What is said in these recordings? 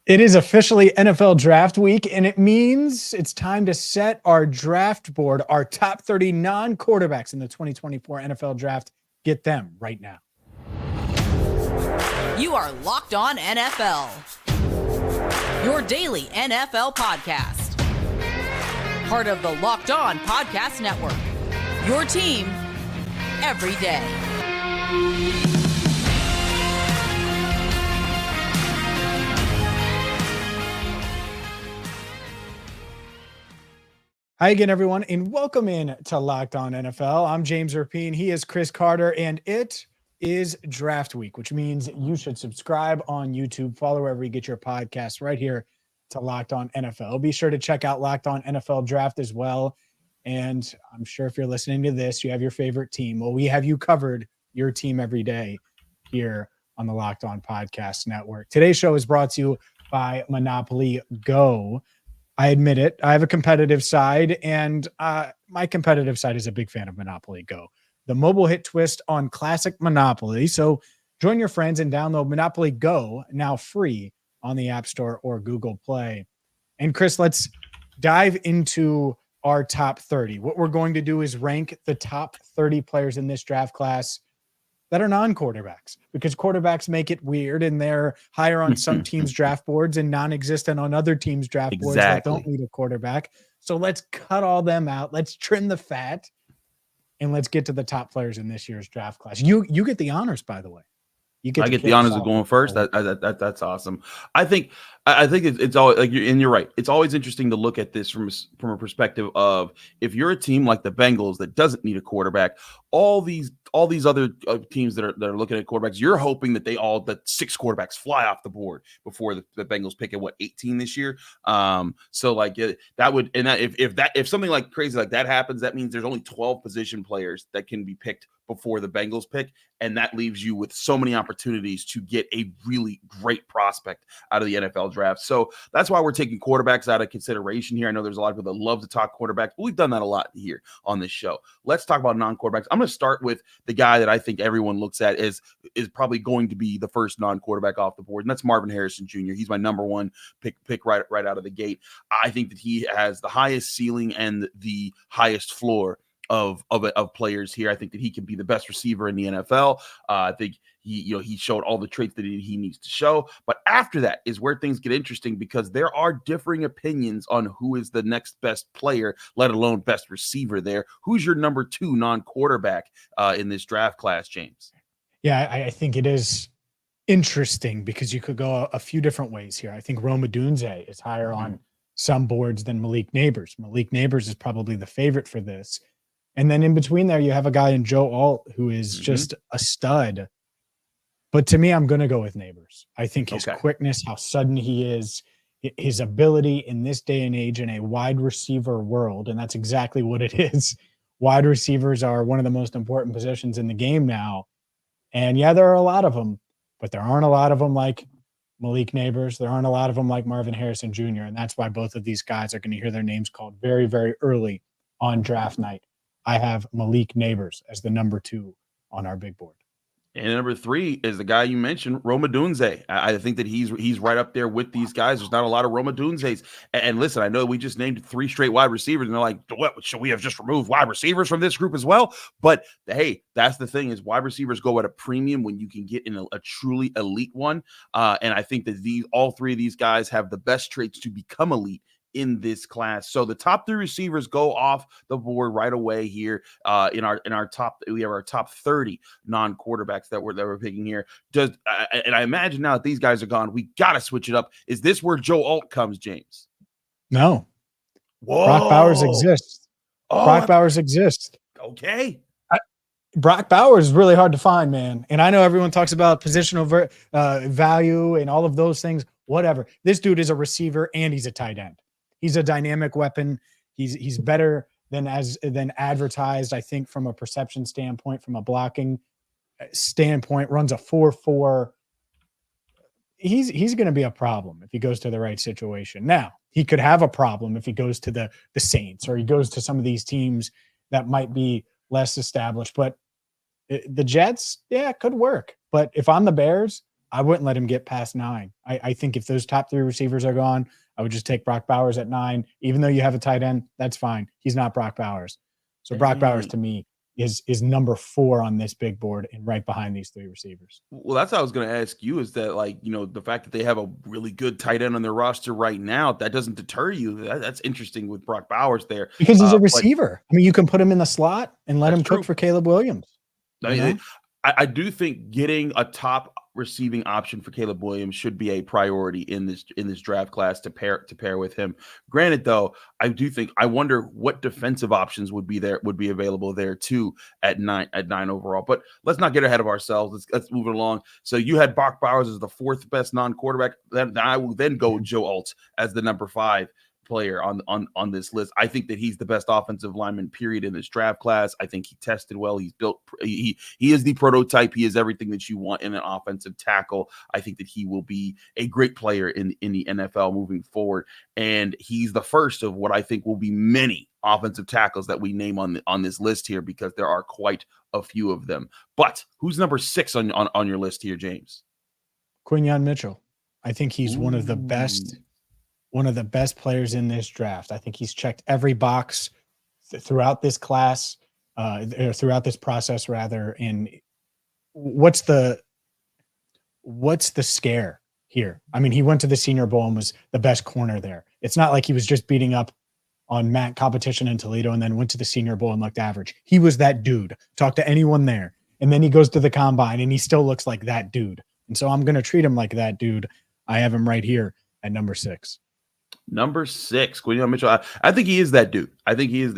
It is officially NFL draft week, and it means it's time to set our draft board, our top 30 non-quarterbacks in the 2024 NFL draft. Get them right now. You are Locked On NFL, your daily NFL podcast. Part of the Locked On Podcast Network, your team every day. Hi again, everyone, and welcome in to Locked On NFL. I'm James Rapien. He is Chris Carter, and it is draft week, which means you should subscribe on YouTube, follow wherever you get your podcasts right here to Locked On NFL. Be sure to check out Locked On NFL Draft as well. And I'm sure if you're listening to this, you have your favorite team. Well, we have you covered, your team every day here on the Locked On Podcast Network. Today's show is brought to you by Monopoly Go. I admit it. I have a competitive side, and my competitive side is a big fan of Monopoly Go, the mobile hit twist on classic Monopoly. So join your friends and download Monopoly Go, now free on the App Store or Google Play. And Chris, let's dive into our top 30. What we're going to do is rank the top 30 players in this draft class that are non-quarterbacks, because quarterbacks make it weird and they're higher on some teams' draft boards and non-existent on other teams' draft boards that don't need a quarterback. So let's cut all them out. Let's trim the fat and let's get to the top players in this year's draft class. You get the honors, by the way. I get the honors of going first. That's awesome. I think it's always like you're right. It's always interesting to look at this from a perspective of, if you're a team like the Bengals that doesn't need a quarterback, all these other teams that are looking at quarterbacks, you're hoping that that 6 quarterbacks fly off the board before the Bengals pick at 18 this year. So like that would, and if something like crazy like that happens, that means there's only 12 position players that can be picked before the Bengals pick, and that leaves you with so many opportunities to get a really great prospect out of the NFL draft. So that's why we're taking quarterbacks out of consideration here. I know there's a lot of people that love to talk quarterbacks, but we've done that a lot here on this show. Let's talk about non-quarterbacks. I'm going to start with the guy that I think everyone looks at is probably going to be the first non-quarterback off the board, and that's Marvin Harrison Jr. He's my number one pick right out of the gate. I think that he has the highest ceiling and the highest floor of players here. I think that he can be the best receiver in the NFL. I think he showed all the traits that he needs to show. But after that is where things get interesting, because there are differing opinions on who is the next best player, let alone best receiver there. Who's your number 2 non-quarterback in this draft class, James? Yeah, I think it is interesting because you could go a few different ways here. I think Rome Odunze is higher on some boards than Malik Nabers. Malik Nabers is probably the favorite for this. And then in between there, you have a guy in Joe Alt who is just a stud. But to me, I'm going to go with Nabers. I think his quickness, how sudden he is, his ability in this day and age in a wide receiver world, and that's exactly what it is. Wide receivers are one of the most important positions in the game now. And yeah, there are a lot of them, but there aren't a lot of them like Malik Nabers. There aren't a lot of them like Marvin Harrison Jr. And that's why both of these guys are going to hear their names called very, very early on draft night. I have Malik Nabers as the number 2 on our big board. And number 3 is the guy you mentioned, Rome Odunze. I think that he's right up there with these guys. There's not a lot of Rome Odunzes. And listen, I know we just named 3 straight wide receivers, and they're like, what, should we have just removed wide receivers from this group as well? But hey, that's the thing, is wide receivers go at a premium when you can get in a truly elite one. And I think that all 3 of these guys have the best traits to become elite in this class. So the top 3 receivers go off the board right away here. In our top, we have our top 30 non-quarterbacks that we're picking here. And I imagine now that these guys are gone, we got to switch it up. Is this where Joe Alt comes, James? No. Whoa. Brock Bowers exists. Brock Bowers exists. Okay. Brock Bowers is really hard to find, man. And I know everyone talks about positional value and all of those things. Whatever. This dude is a receiver and he's a tight end. He's a dynamic weapon. He's better than advertised, I think, from a perception standpoint, from a blocking standpoint. Runs a 4.4. He's going to be a problem if he goes to the right situation. Now, he could have a problem if he goes to the Saints, or he goes to some of these teams that might be less established. But the Jets, yeah, it could work. But if I'm the Bears, I wouldn't let him get past 9. I think if those top 3 receivers are gone, I would just take Brock Bowers at 9. Even though you have a tight end, that's fine. He's not Brock Bowers. So Brock Bowers to me is number 4 on this big board and right behind these 3 receivers. Well, that's what I was going to ask you is that, like, the fact that they have a really good tight end on their roster right now, that doesn't deter you. That's interesting with Brock Bowers there. Because he's a receiver. I mean, you can put him in the slot and let him cook for Caleb Williams. I do think getting a top receiving option for Caleb Williams should be a priority in this draft class to pair with him. Granted, though, I wonder what defensive options would be available there too at 9 overall. But let's not get ahead of ourselves. Let's move it along. So you had Brock Bowers as the 4th best non-quarterback. Then I will then go with Joe Alt as the number 5 player on this list. I think that he's the best offensive lineman period in this draft class. I think he tested well. He's built. He is the prototype. He is everything that you want in an offensive tackle. I think that he will be a great player in the NFL moving forward. And he's the first of what I think will be many offensive tackles that we name on this list here, because there are quite a few of them. But who's number 6 on your list here, James? Quinyon Mitchell. I think he's one of the best players in this draft. I think he's checked every box throughout this class, throughout this process rather. And what's the scare here? I mean, he went to the Senior Bowl and was the best corner there. It's not like he was just beating up on MAC competition in Toledo and then went to the Senior Bowl and looked average. He was that dude. Talk to anyone there. And then he goes to the combine and he still looks like that dude. And so I'm going to treat him like that dude. I have him right here at number 6. Number 6, Quinyon Mitchell. I think he is that dude. I think he's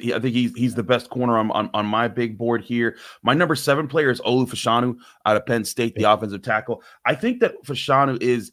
the best corner on my big board here. My number 7 player is Olu Fashanu out of Penn State, the offensive tackle. I think that Fashanu is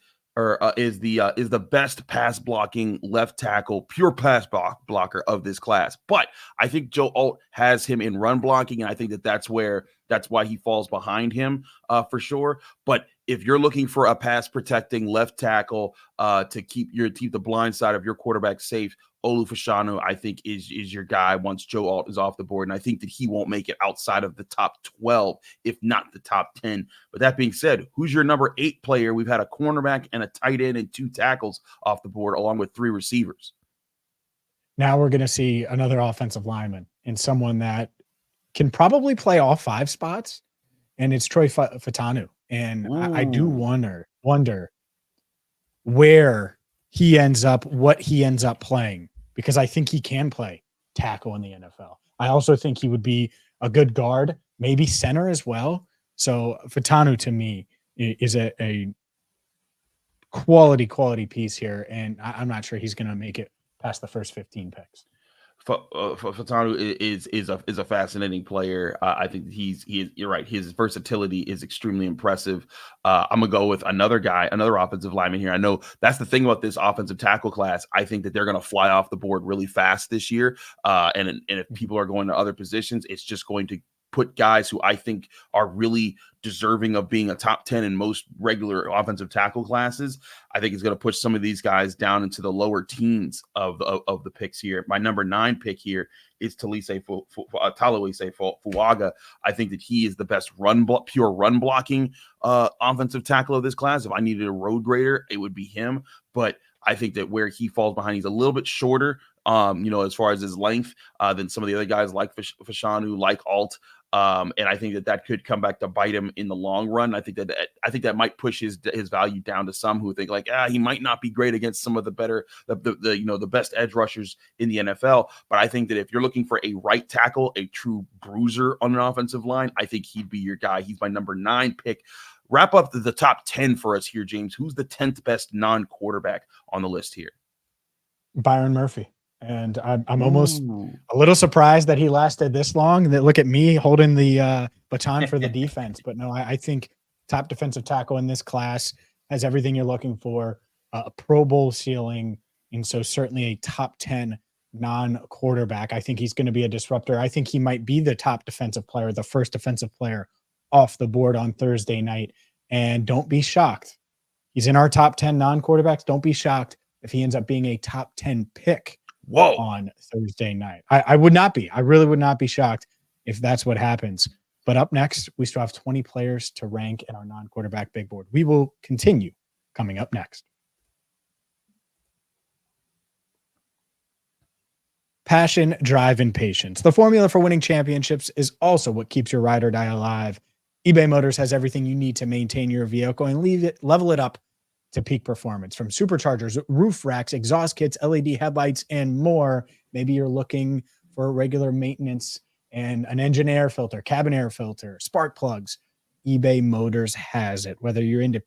the best pass blocking left tackle, pure pass blocker of this class. But I think Joe Alt has him in run blocking, and I think that's why he falls behind him for sure. But if you're looking for a pass protecting left tackle to keep the blind side of your quarterback safe, Olu Fashanu, I think, is your guy once Joe Alt is off the board. And I think that he won't make it outside of the top 12, if not the top 10. But that being said, who's your number 8 player? We've had a cornerback and a tight end and 2 tackles off the board, along with 3 receivers. Now we're going to see another offensive lineman and someone that can probably play all 5 spots, and it's Troy Fautanu. And I do wonder where he ends up, what he ends up playing, because I think he can play tackle in the NFL. I also think he would be a good guard, maybe center as well. So Fautanu to me is a quality piece here, and I'm not sure he's going to make it past the first 15 picks. Fautanu is a fascinating player. I think you're right. His versatility is extremely impressive. I'm gonna go with another offensive lineman here. I know that's the thing about this offensive tackle class. I think that they're gonna fly off the board really fast this year. And if people are going to other positions, it's just going to put guys who I think are really deserving of being a top 10 in most regular offensive tackle classes. I think it's going to push some of these guys down into the lower teens of the picks here. My number 9 pick here is Talise Fuaga. I think that he is the best pure run blocking offensive tackle of this class. If I needed a road grader, it would be him. But I think that where he falls behind, he's a little bit shorter, as far as his length than some of the other guys like Fashanu, like Alt. And I think that could come back to bite him in the long run. I think that might push his value down to some who think like, he might not be great against some of the better, the best edge rushers in the NFL. But I think that if you're looking for a right tackle, a true bruiser on an offensive line, I think he'd be your guy. He's my number 9 pick. Wrap up the top 10 for us here, James. Who's the 10th best non-quarterback on the list here? Byron Murphy. And I'm almost a little surprised that he lasted this long. That look at me holding the baton for the defense. But no, I think top defensive tackle in this class has everything you're looking for, a Pro Bowl ceiling. And so certainly a top 10 non-quarterback. I think he's going to be a disruptor. I think he might be the top defensive player, the first defensive player off the board on Thursday night. And don't be shocked. He's in our top 10 non-quarterbacks. Don't be shocked if he ends up being a top 10 pick. Whoa. On Thursday night. I would not be. I really would not be shocked if that's what happens. But up next, we still have 20 players to rank in our non-quarterback big board. We will continue coming up next. Passion, drive, and patience. The formula for winning championships is also what keeps your ride or die alive. eBay Motors has everything you need to maintain your vehicle and level it up to peak performance. From superchargers, roof racks, exhaust kits, LED headlights, and more. Maybe you're looking for regular maintenance and an engine air filter, cabin air filter, spark plugs. eBay Motors has it. Whether you're into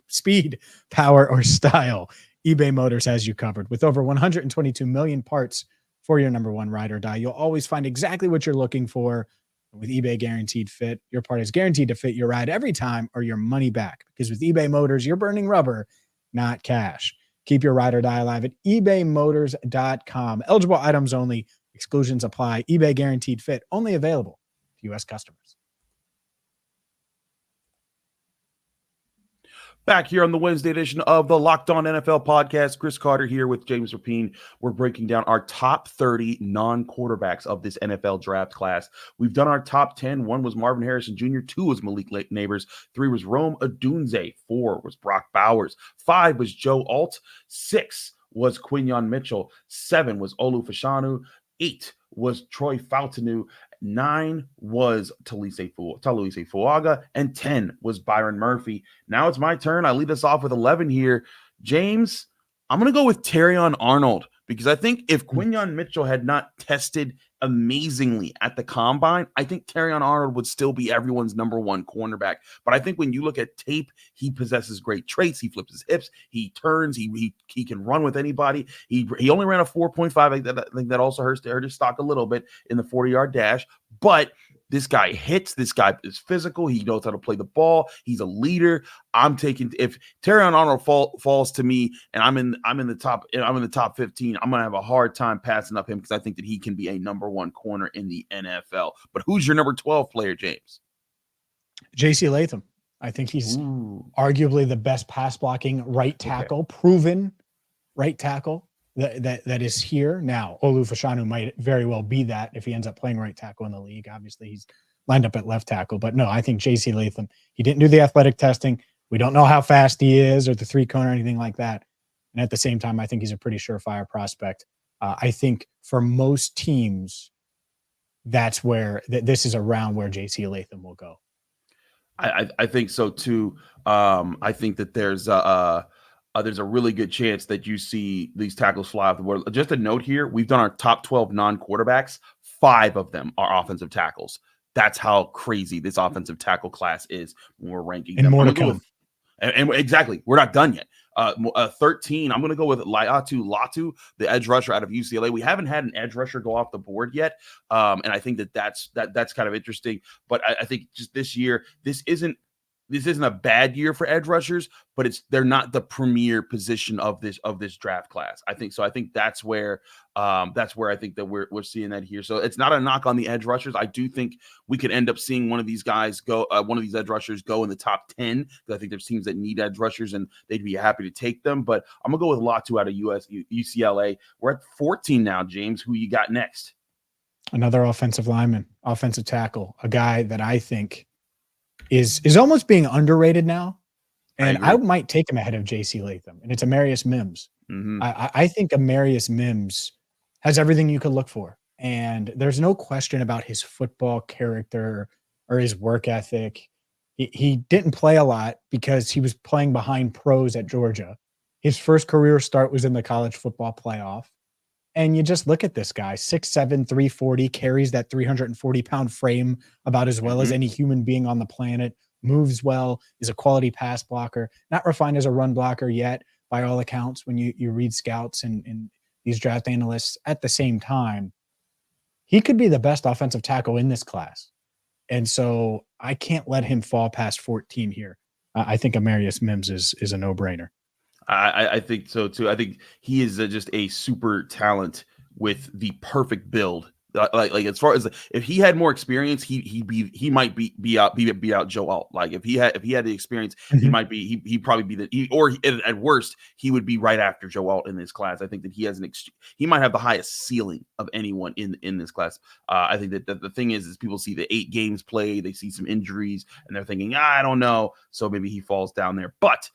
speed, power, or style, eBay Motors has you covered. With over 122 million parts for your number one ride or die, you'll always find exactly what you're looking for. With eBay Guaranteed Fit, your part is guaranteed to fit your ride every time or your money back. Because with eBay Motors, you're burning rubber, not cash. Keep your ride or die alive at ebaymotors.com. Eligible items only. Exclusions apply. eBay Guaranteed Fit, only available to U.S. customers. Back here on the Wednesday edition of the Locked On NFL podcast, Chris Carter here with James Rapien. We're breaking down our top 30 non-quarterbacks of this NFL draft class. We've done our top 10. 1 was Marvin Harrison Jr., 2 was Malik Neighbors, 3 was Rome Odunze, 4 was Brock Bowers, 5 was Joe Alt, 6 was Quinyon Mitchell, 7 was Olu Fashanu, 8 was Troy Fautanu, 9 was Talise Fuaga, and 10 was Byron Murphy. Now it's my turn. I lead us off with 11 here. James, I'm going to go with Terrion Arnold because I think if Quinyon Mitchell had not tested amazingly at the combine, I think Terrion Arnold would still be everyone's number one cornerback. But I think when you look at tape, he possesses great traits. He flips his hips. He turns. He can run with anybody. He only ran a 4.5. I think that also hurt his stock a little bit in the 40-yard dash. But this guy hits. This guy is physical. He knows how to play the ball. He's a leader. If Terrion Arnold falls to me and I'm in the top 15, I'm gonna have a hard time passing up him because I think that he can be a number one corner in the NFL. But who's your number 12 player, James? J.C. Latham. I think he's arguably the best pass blocking right tackle, proven right tackle that is here now. Olu Fashanu might very well be that if he ends up playing right tackle in the league. Obviously, he's lined up at left tackle. But no, I think J.C. Latham, he didn't do the athletic testing. We don't know how fast he is or the 3-cone or anything like that. And at the same time, I think he's a pretty surefire prospect. I think for most teams, that's where this is around where J.C. Latham will go. I think so too. I think that there's a really good chance that you see these tackles fly off the board. Just a note here, we've done our top 12 non-quarterbacks. 5 of them are offensive tackles. That's how crazy this offensive tackle class is when we're ranking and them. More to come. And exactly, we're not done yet. 13, I'm going to go with Laiatu Latu, the edge rusher out of UCLA. We haven't had an edge rusher go off the board yet, and I think that's kind of interesting. But I think just this year, this isn't a bad year for edge rushers, but they're not the premier position of this draft class. I think that's where I think that we're seeing that here. So it's not a knock on the edge rushers. I do think we could end up seeing one of these guys go, one of these edge rushers go in the top 10. Because I think there's teams that need edge rushers and they'd be happy to take them. But I'm gonna go with Latu out of UCLA. We're at 14 now, James. Who you got next? Another offensive lineman, offensive tackle, a guy that I think is almost being underrated now. And I might take him ahead of J.C. Latham, and it's Amarius Mims. Mm-hmm. I think Amarius Mims has everything you could look for. And there's no question about his football character or his work ethic. He didn't play a lot because he was playing behind pros at Georgia. His first career start was in the college football playoff. And you just look at this guy, 6'7", 340, carries that 340-pound frame about as well as any human being on the planet, moves well, is a quality pass blocker, not refined as a run blocker yet, by all accounts, when you read scouts and these draft analysts. At the same time, he could be the best offensive tackle in this class. And so I can't let him fall past 14 here. I think Amarius Mims is a no-brainer. I think so too. I think he is just a super talent with the perfect build Like as far as if he had more experience, he might be out Joe Alt. Like if he had the experience, he Mhm. might be he probably be at worst he would be right after Joe Alt in this class. I think that he has he might have the highest ceiling of anyone in this class. I think that the thing is people see the 8 games played, they see some injuries, and they're thinking, I don't know, so maybe he falls down there. But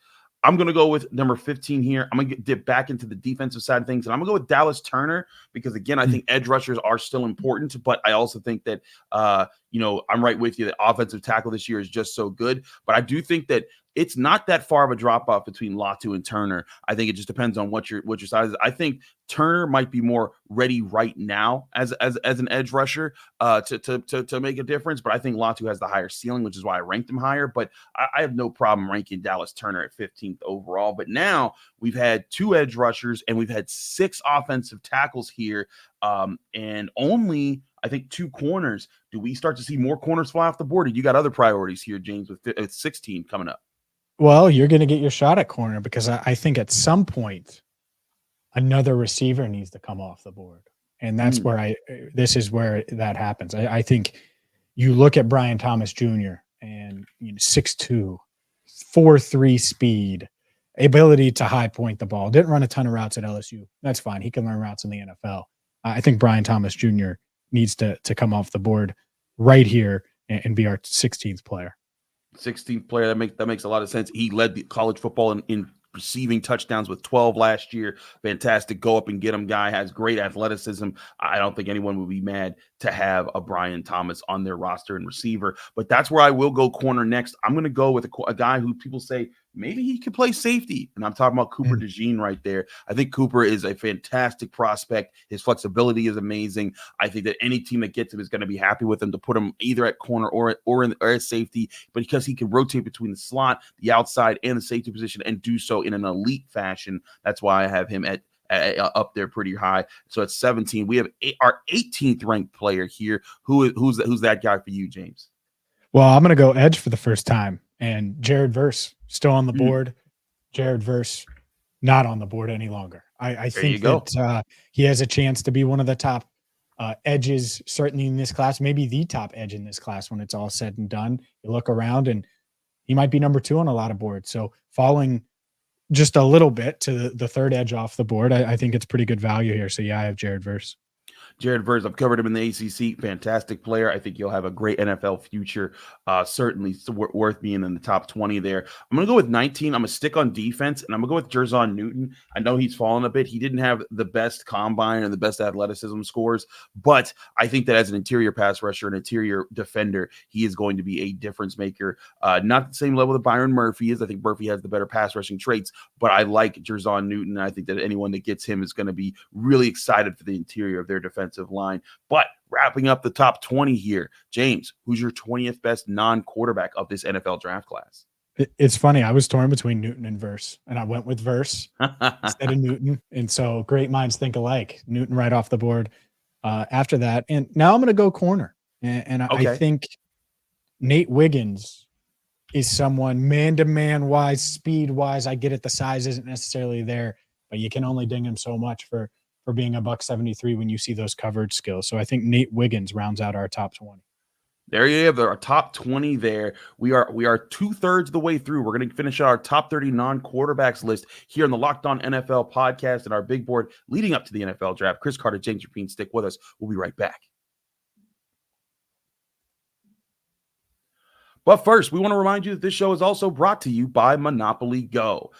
I'm going to go with number 15 here. I'm going to dip back into the defensive side of things, and I'm going to go with Dallas Turner because, again, I think edge rushers are still important, but I also think that, I'm right with you that offensive tackle this year is just so good. But I do think that it's not that far of a drop-off between Latu and Turner. I think it just depends on what your size is. I think Turner might be more ready right now as an edge rusher to make a difference, but I think Latu has the higher ceiling, which is why I ranked him higher. But I have no problem ranking Dallas Turner at 15th overall. But now we've had 2 edge rushers and we've had 6 offensive tackles here, and only I think 2 corners. Do we start to see more corners fly off the board? Or you got other priorities here, James, with 16 coming up? Well, you're going to get your shot at corner because I think at some point another receiver needs to come off the board. And that's where this is where that happens. I think you look at Brian Thomas Jr. and 6'2", 4.3 speed, ability to high point the ball. Didn't run a ton of routes at LSU. That's fine. He can learn routes in the NFL. I think Brian Thomas Jr. needs to come off the board right here and be our 16th player. 16th player. That makes a lot of sense. He led the college football in receiving touchdowns with 12 last year. Fantastic. Go up and get him guy. Has great athleticism. I don't think anyone would be mad to have a Brian Thomas on their roster and receiver. But that's where I will go corner next. I'm going to go with a guy who people say maybe he could play safety. And I'm talking about Cooper DeJean right there. I think Cooper is a fantastic prospect. His flexibility is amazing. I think that any team that gets him is going to be happy with him to put him either at corner or at safety, but because he can rotate between the slot, the outside, and the safety position and do so in an elite fashion. That's why I have him at up there pretty high. So at 17, we have our 18th ranked player here. Who's that guy for you, James? Well, I'm going to go edge for the first time, and Jared Verse still on the board. Jared Verse not on the board any longer. I think that he has a chance to be one of the top edges, certainly in this class, maybe the top edge in this class when it's all said and done. You look around, and he might be number 2 on a lot of boards. So falling just a little bit to the third edge off the board, I think it's pretty good value here. So, yeah, I have Jared Verse. Jared Verse, I've covered him in the ACC. Fantastic player. I think he'll have a great NFL future. Certainly worth being in the top 20 there. I'm going to go with 19. I'm going to stick on defense, and I'm going to go with Jerzon Newton. I know he's fallen a bit. He didn't have the best combine and the best athleticism scores, but I think that as an interior pass rusher, an interior defender, he is going to be a difference maker. Not the same level that Byron Murphy is. I think Murphy has the better pass rushing traits, but I like Jerzon Newton. I think that anyone that gets him is going to be really excited for the interior of their defensive line. But wrapping up the top 20 here, James, who's your 20th best non-quarterback of this NFL draft class? It's funny. I was torn between Newton and Verse, and I went with Verse instead of Newton. And so great minds think alike. Newton right off the board after that. And now I'm going to go corner. And I think Nate Wiggins is someone man-to-man wise, speed-wise. I get it. The size isn't necessarily there, but you can only ding him so much for being a $173 when you see those coverage skills. So I think Nate Wiggins rounds out our top 20. There you have our top 20 there. We are 2/3 of the way through. We're going to finish our top 30 non-quarterbacks list here on the Locked On NFL podcast and our big board leading up to the NFL draft. Chris Carter, James Rapien, stick with us. We'll be right back. But first, we want to remind you that this show is also brought to you by Monopoly Go.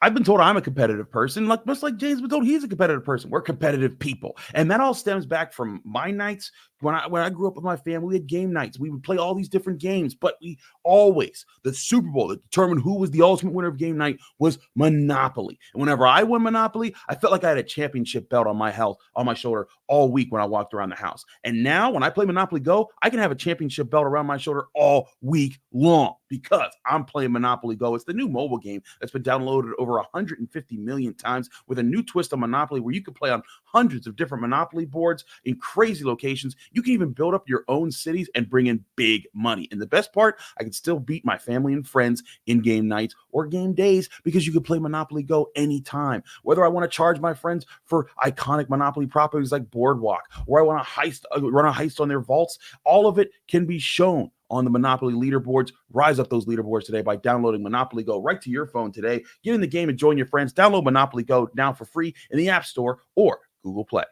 I've been told I'm a competitive person, much like James been told he's a competitive person. We're competitive people. And that all stems back from my nights. When I grew up with my family, we had game nights. We would play all these different games, but we always, the Super Bowl that determined who was the ultimate winner of game night was Monopoly. And whenever I won Monopoly, I felt like I had a championship belt on my shoulder all week when I walked around the house. And now when I play Monopoly Go, I can have a championship belt around my shoulder all week long because I'm playing Monopoly Go. It's the new mobile game that's been downloaded over 150 million times with a new twist on Monopoly where you can play on hundreds of different Monopoly boards in crazy locations. You can even build up your own cities and bring in big money. And the best part, I can still beat my family and friends in game nights or game days because you can play Monopoly Go anytime. Whether I want to charge my friends for iconic Monopoly properties like Boardwalk, or I want to run a heist on their vaults, all of it can be shown on the Monopoly leaderboards. Rise up those leaderboards today by downloading Monopoly Go right to your phone today. Get in the game and join your friends. Download Monopoly Go now for free in the App Store or Google Play.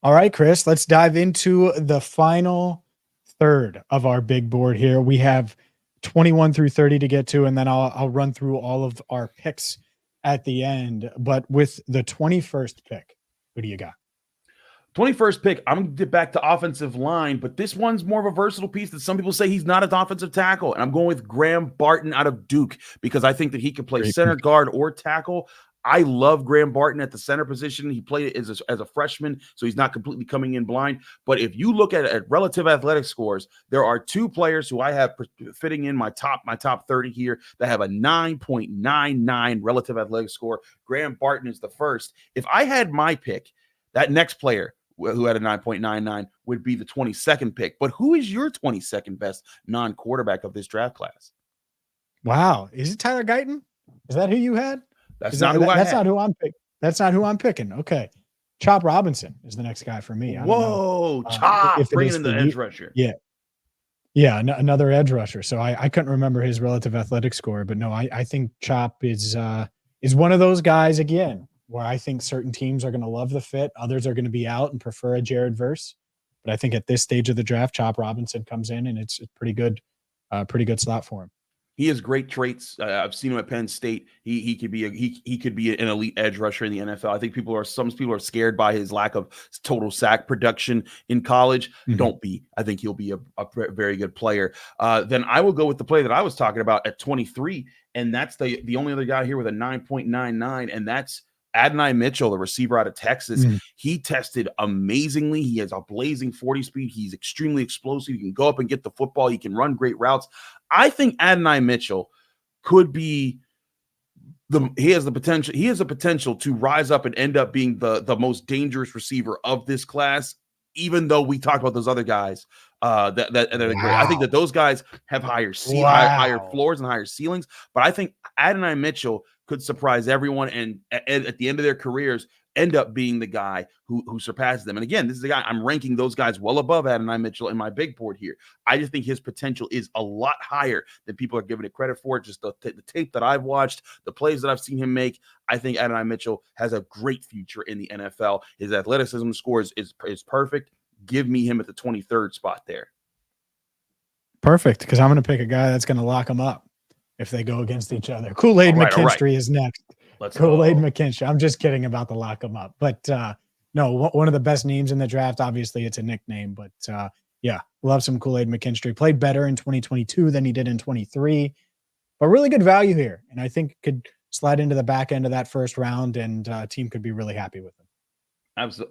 All right, Chris, let's dive into the final third of our big board here. We have 21 through 30 to get to, and then I'll run through all of our picks at the end. But with the 21st pick, who do you got? 21st pick, I'm going to get back to offensive line, but this one's more of a versatile piece that some people say he's not an offensive tackle. And I'm going with Graham Barton out of Duke because I think that he could play center, guard, or tackle. I love Graham Barton at the center position. He played it as a freshman, so he's not completely coming in blind. But if you look at relative athletic scores, there are two players who I have fitting in my top 30 here that have a 9.99 relative athletic score. Graham Barton is the first. If I had my pick, that next player who had a 9.99 would be the 22nd pick. But who is your 22nd best non-quarterback of this draft class? Wow. Is it Tyler Guyton? Is that who you had? That's not who I had. That's not who I'm picking. That's not who I'm picking. Okay. Chop Robinson is the next guy for me. Whoa, Chop, bringing in the edge rusher. Yeah. Yeah, another edge rusher. So I couldn't remember his relative athletic score, but no, I think Chop is one of those guys, again, where I think certain teams are going to love the fit. Others are going to be out and prefer a Jared Verse. But I think at this stage of the draft, Chop Robinson comes in, and it's pretty good slot for him. He has great traits. I've seen him at Penn State. He could be an elite edge rusher in the NFL. I think some people are scared by his lack of total sack production in college. Mm-hmm. Don't be. I think he'll be a very good player. Then I will go with the player that I was talking about at 23, and that's the only other guy here with a 9.99, and that's Adonai Mitchell, the receiver out of Texas. He tested amazingly. He has a blazing 40 speed. He's extremely explosive. He can go up and get the football. He can run great routes. I think Adonai Mitchell could be he has the potential to rise up and end up being the most dangerous receiver of this class, even though we talked about those other guys that are great. I think that those guys have higher floors and higher ceilings, but I think Adonai Mitchell could surprise everyone and at the end of their careers end up being the guy who surpasses them. And again, this is the guy I'm ranking those guys well above Adonai Mitchell in my big board here. I just think his potential is a lot higher than people are giving it credit for. Just the tape that I've watched, the plays that I've seen him make, I think Adonai Mitchell has a great future in the NFL. His athleticism scores is perfect. Give me him at the 23rd spot there. Perfect, because I'm going to pick a guy that's going to lock him up if they go against each other. Kool-Aid McKinstry is next. Kool-Aid McKinstry. I'm just kidding about the lock him up. But no, one of the best names in the draft. Obviously, it's a nickname. But yeah, love some Kool-Aid McKinstry. Played better in 2022 than he did in 23. But really good value here. And I think could slide into the back end of that first round, and a team could be really happy with him.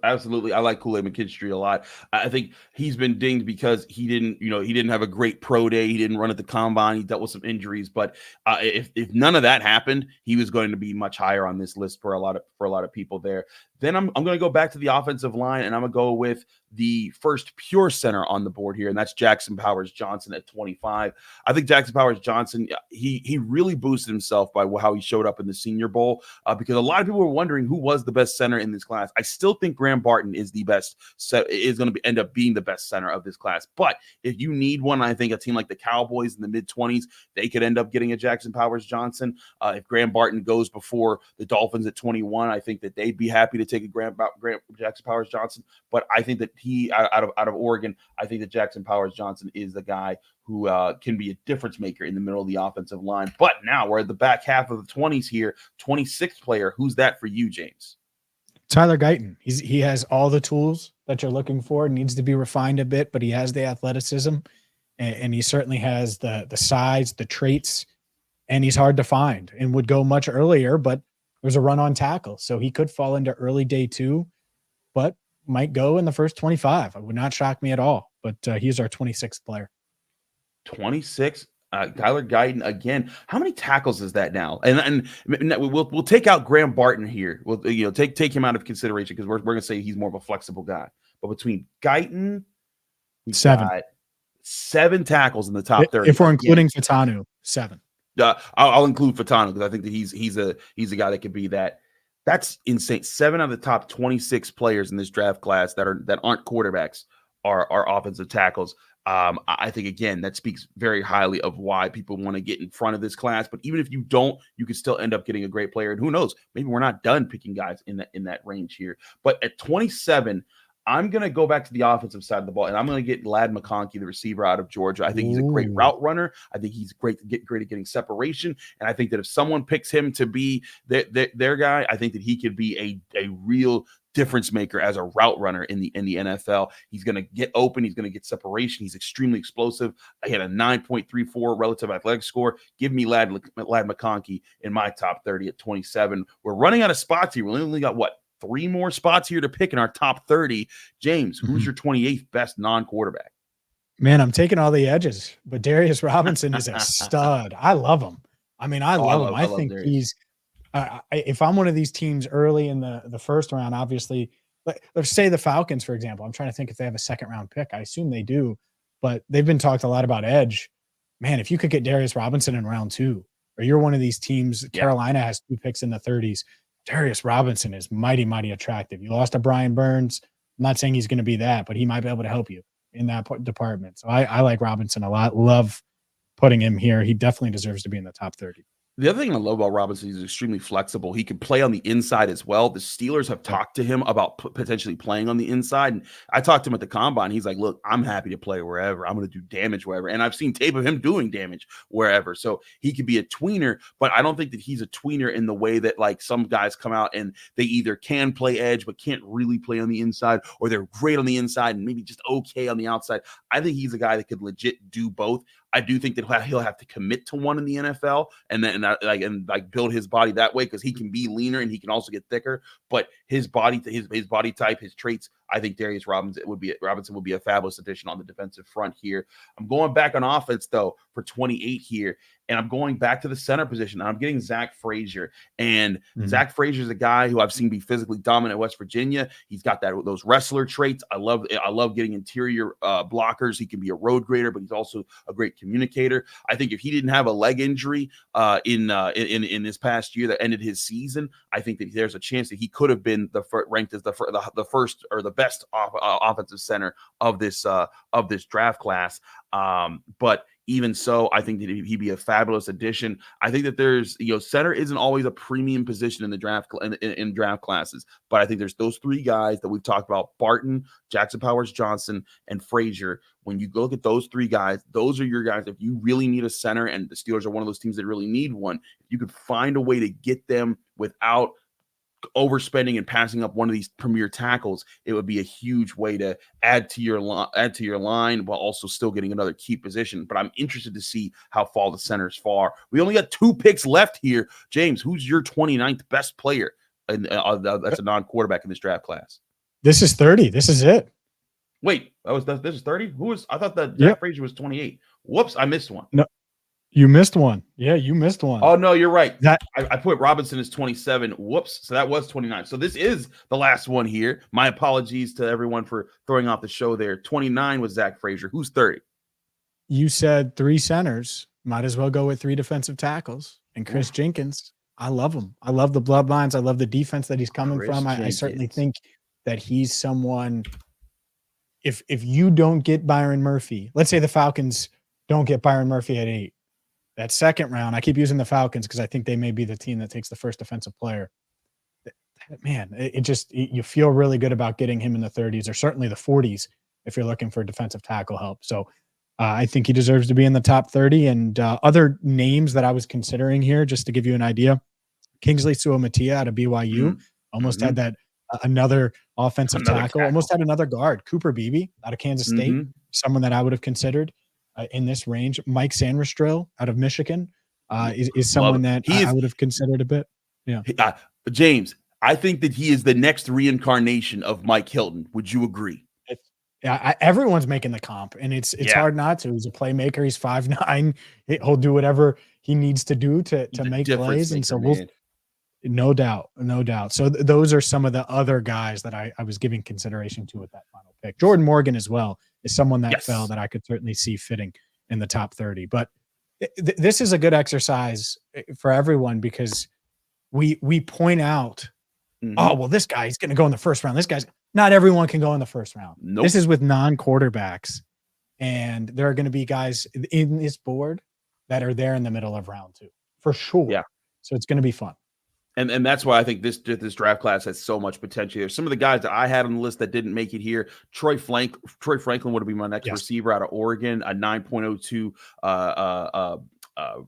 Absolutely. I like Kool-Aid McKinstry a lot. I think he's been dinged because he didn't have a great pro day. He didn't run at the combine. He dealt with some injuries, but if none of that happened, he was going to be much higher on this list for a lot of people there. Then I'm going to go back to the offensive line, and I'm going to go with the first pure center on the board here, and that's Jackson Powers-Johnson at 25. I think Jackson Powers-Johnson, he really boosted himself by how he showed up in the Senior Bowl because a lot of people were wondering who was the best center in this class. I still think Graham Barton is going to end up being the best center of this class. But if you need one, I think a team like the Cowboys in the mid-20s, they could end up getting a Jackson Powers-Johnson. If Graham Barton goes before the Dolphins at 21, I think that they'd be happy to take a Jackson Powers-Johnson. But I think that he out of Oregon, I think that Jackson Powers-Johnson is the guy who can be a difference maker in the middle of the offensive line. But now we're at the back half of the 20s here. 26th player. Who's that for you, James? Tyler Guyton. He has all the tools that you're looking for. Needs to be refined a bit, but he has the athleticism, and he certainly has the size, the traits, and he's hard to find and would go much earlier, but there's a run on tackle. So he could fall into early day 2, but might go in the first 25. It would not shock me at all, but he's our 26th player. 26. Tyler Guyton again. How many tackles is that now? And we'll take out Graham Barton here. We'll take him out of consideration because we're gonna say he's more of a flexible guy. But between Guyton, he's 7. got 7 tackles in the top 30. If we're including Fatanu, 7. I'll include Fatanu because I think that he's a guy that could be that. That's insane. 7 out of the top 26 players in this draft class that aren't quarterbacks are offensive tackles. I think, again, that speaks very highly of why people want to get in front of this class. But even if you don't, you could still end up getting a great player. And who knows? Maybe we're not done picking guys in that range here. But at 27, I'm going to go back to the offensive side of the ball, and I'm going to get Ladd McConkey, the receiver out of Georgia. I think he's a great route runner. I think he's great at getting separation. And I think that if someone picks him to be their guy, I think that he could be a real difference maker as a route runner in the NFL. He's going to get open. He's going to get separation. He's extremely explosive. I had a 9.34 relative athletic score. Give me Ladd McConkey in my top 30 at 27. We're running out of spots here. We only got 3 more spots here to pick in our top 30. James, who's your 28th best non-quarterback? Man, I'm taking all the edges, but Darius Robinson is a stud. I love him. I mean, I love him. I think Darius. He's if I'm one of these teams early in the first round, obviously, let's say the Falcons, for example. I'm trying to think if they have a second round pick. I assume they do, but they've been talked a lot about edge. Man, if you could get Darius Robinson in round 2, or you're one of these teams, Carolina has 2 picks in the 30s. Darius Robinson is mighty, mighty attractive. You lost to Brian Burns. I'm not saying he's going to be that, but he might be able to help you in that department. So I like Robinson a lot. Love putting him here. He definitely deserves to be in the top 30. The other thing I love about Robinson, he's extremely flexible. He can play on the inside as well. The Steelers have talked to him about potentially playing on the inside. And I talked to him at the combine. He's like, look, I'm happy to play wherever. I'm going to do damage wherever. And I've seen tape of him doing damage wherever. So he could be a tweener, but I don't think that he's a tweener in the way that like some guys come out and they either can play edge, but can't really play on the inside, or they're great on the inside and maybe just okay on the outside. I think he's a guy that could legit do both. I do think that he'll have to commit to one in the NFL and then build his body that way, because he can be leaner and he can also get thicker. But his body type, his traits, I think Darius Robinson would be a fabulous addition on the defensive front here. I'm going back on offense though for 28 here, and I'm going back to the center position. I'm getting Zach Frazier, and Zach Frazier is a guy who I've seen be physically dominant at West Virginia. He's got those wrestler traits. I love getting interior blockers. He can be a road grader, but he's also a great communicator. I think if he didn't have a leg injury in this past year that ended his season, I think that there's a chance that he could have been ranked as the first or the best offensive center of this draft class. But even so, I think that he'd be a fabulous addition. I think that there's, center isn't always a premium position in the draft in draft classes, but I think there's those 3 guys that we've talked about: Barton, Jackson Powers Johnson, and Frazier. When you look at those 3 guys, those are your guys. If you really need a center, and the Steelers are one of those teams that really need one, if you could find a way to get them without overspending and passing up one of these premier tackles, it would be a huge way to add to your line while also still getting another key position. But I'm interested to see how far the centers far. We only got 2 picks left here. James, who's your 29th best player that's a non-quarterback in this draft class? This is 30. This is it. Wait, this is 30? I thought that Jack Frazier was 28. Whoops, I missed one. No. You missed one. Yeah, you missed one. Oh, no, you're right. I put Robinson as 27. Whoops. So that was 29. So this is the last one here. My apologies to everyone for throwing off the show there. 29 was Zach Frazier. Who's 30? You said 3 centers. Might as well go with 3 defensive tackles. And Chris Jenkins, I love him. I love the bloodlines. I love the defense that he's coming from. I certainly think that he's someone, if you don't get Byron Murphy, let's say the Falcons don't get Byron Murphy at 8, that second round, I keep using the Falcons because I think they may be the team that takes the first defensive player. Man, you feel really good about getting him in the 30s or certainly the 40s if you're looking for defensive tackle help. So I think he deserves to be in the top 30. And other names that I was considering here, just to give you an idea, Kingsley Suamataia out of BYU almost had that another offensive tackle, almost had another guard. Cooper Beebe out of Kansas State, someone that I would have considered in this range. Mike Sandristrell out of Michigan is someone that I would have considered a bit. Yeah. James, I think that he is the next reincarnation of Mike Hilton. Would you agree? Yeah, everyone's making the comp, and it's Yeah. hard not to. He's a playmaker. He's 5'9". He'll do whatever he needs to do to He's a make difference plays, and so maker, man. no doubt, no doubt. So those are some of the other guys that I was giving consideration to with that final pick. Jordan Morgan as well is someone that fell Yes. that I could certainly see fitting in the top 30. But this is a good exercise for everyone because we point out, oh, well, this guy's going to go in the first round. This guy's not everyone can go in the first round. Nope. This is with non-quarterbacks, and there are going to be guys in this board that are there in the middle of round 2 for sure. Yeah. So it's going to be fun. And that's why I think this draft class has so much potential here. Some of the guys that I had on the list that didn't make it here, Troy Franklin would be my next receiver out of Oregon, a 9.02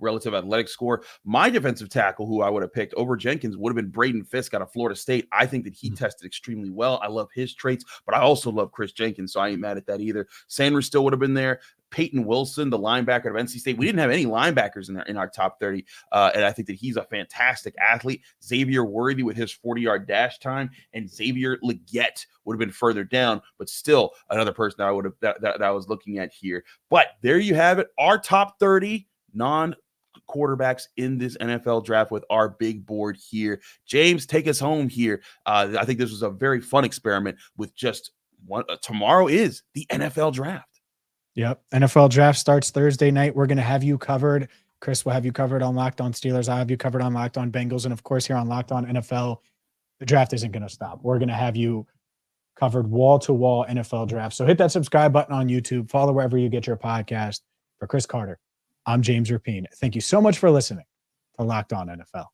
relative athletic score. My defensive tackle, who I would have picked over Jenkins, would have been Braden Fisk out of Florida State. I think that he tested extremely well. I love his traits, but I also love Chris Jenkins, so I ain't mad at that either. Sanders still would have been there. Peyton Wilson, the linebacker of NC State. We didn't have any linebackers in our top 30, and I think that he's a fantastic athlete. Xavier Worthy with his 40-yard dash time, and Xavier Legette would have been further down, but still another person that I would have that I was looking at here. But there you have it, our top 30 non-quarterbacks in this NFL draft with our big board here. James, take us home here. I think this was a very fun experiment with just one. Tomorrow is the NFL draft. Yep. NFL draft starts Thursday night. We're going to have you covered. Chris will have you covered on Locked On Steelers. I have you covered on Locked On Bengals. And of course, here on Locked On NFL, the draft isn't going to stop. We're going to have you covered wall to wall NFL draft. So hit that subscribe button on YouTube, follow wherever you get your podcast. For Chris Carter, I'm James Rapien. Thank you so much for listening to Locked On NFL.